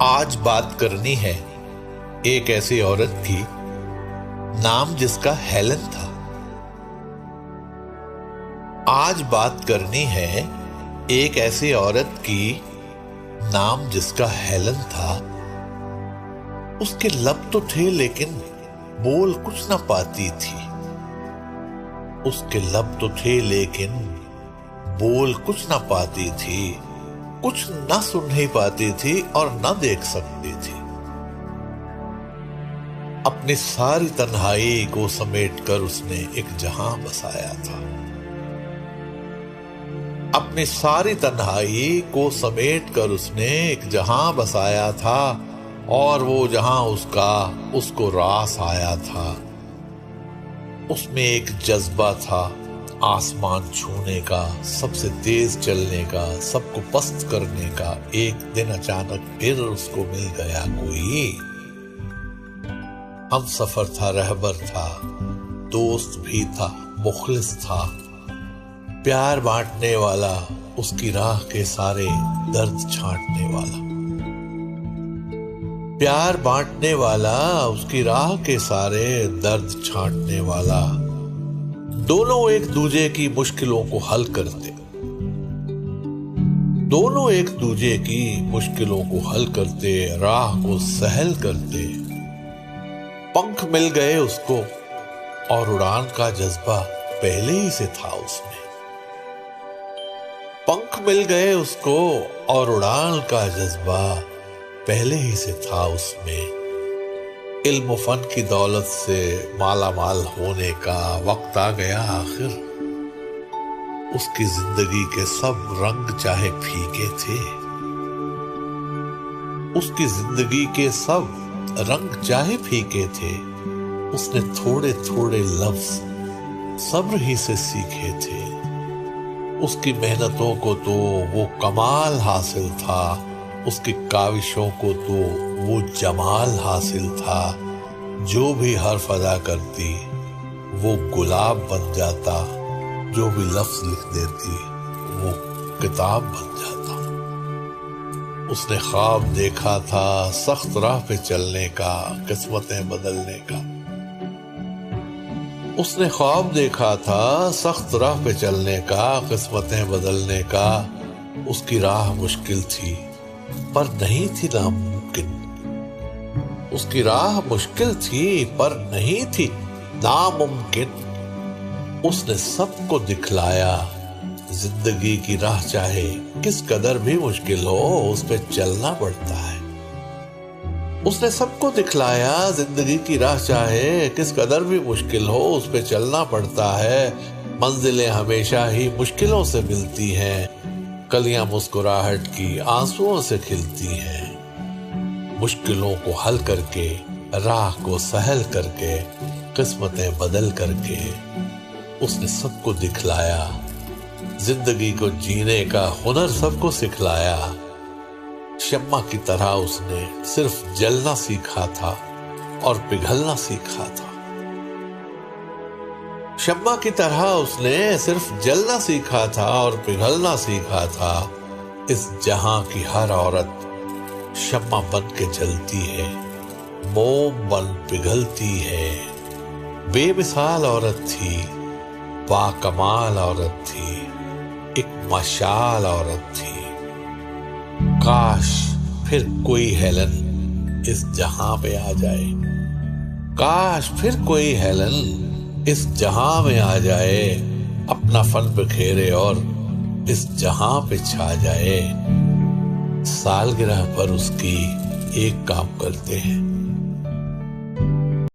आज बात करनी है एक ऐसी औरत की, नाम जिसका हेलन था। आज बात करनी है एक ऐसी औरत की, नाम जिसका हेलन था। उसके लब तो थे लेकिन बोल कुछ ना पाती थी। उसके लब तो थे लेकिन बोल कुछ ना पाती थी, कुछ ना सुन नहीं पाती थी और ना देख सकती थी। अपनी सारी तन्हाई को समेटकर उसने एक जहां बसाया था। अपनी सारी तन्हाई को समेटकर उसने एक जहां बसाया था, और वो जहां उसको रास आया था। उसमें एक जज्बा था आसमान छूने का, सबसे तेज चलने का, सबको पस्त करने का। एक दिन अचानक फिर उसको मिल गया कोई। हम सफर था, रहबर था, दोस्त भी था, मुखलिस था, प्यार बांटने वाला, उसकी राह के सारे दर्द छांटने वाला। प्यार बांटने वाला, उसकी राह के सारे दर्द छांटने वाला। दोनों एक दूजे की मुश्किलों को हल करते, दोनों एक दूजे की मुश्किलों को हल करते, राह को सहल करते। पंख मिल गए उसको और उड़ान का जज्बा पहले ही से था उसमें। पंख मिल गए उसको और उड़ान का जज्बा पहले ही से था उसमें। इल्म फन की दौलत से माला माल होने का वक्त आ गया आखिर। उसकी जिंदगी के सब रंग चाहे फीके थे, उसकी जिंदगी के सब रंग चाहे फीके थे। उसने थोड़े थोड़े लफ्ज सब्र ही से सीखे थे। उसकी मेहनतों को तो वो कमाल हासिल था, उसकी काविशों को तो वो जमाल हासिल था। जो भी हर्फ अदा करती वो गुलाब बन जाता, जो भी लफ्ज लिख देती वो किताब बन जाता। उसने ख्वाब देखा था सख्त राह पे चलने का, किस्मतें बदलने का। उसने ख्वाब देखा था सख्त राह पे चलने का, किस्मतें बदलने का। उसकी राह मुश्किल थी पर नहीं थी नामुमकिन। उसकी राह मुश्किल थी पर नहीं थी नामुमकिन। उसने सबको दिखलाया जिंदगी की राह चाहे किस कदर भी मुश्किल हो, उस पे चलना पड़ता है। उसने सबको दिखलाया जिंदगी की राह चाहे किस कदर भी मुश्किल हो, उस पे चलना पड़ता है। मंजिलें हमेशा ही मुश्किलों से मिलती हैं, कलियां मुस्कुराहट की आंसुओं से खिलती हैं। मुश्किलों को हल करके, राह को सहल करके, किस्मतें बदल करके उसने सबको दिखलाया। जिंदगी को जीने का हुनर सबको सिखलाया। शम्मा की तरह उसने सिर्फ जलना सीखा था और पिघलना सीखा था। शम्मा की तरह उसने सिर्फ जलना सीखा था और पिघलना सीखा था। इस जहां की हर औरत शम्मा बन के जलती है, मोम बन पिघलती है। बेमिसाल औरत थी, बाकमाल औरत थी, एक मशाल औरत थी। काश फिर कोई हेलन इस जहां पे आ जाए, काश फिर कोई हेलन इस जहां में आ जाए। अपना फन बिखेरे और इस जहां पे छा जाए। सालगिरह पर उसकी एक काम करते हैं,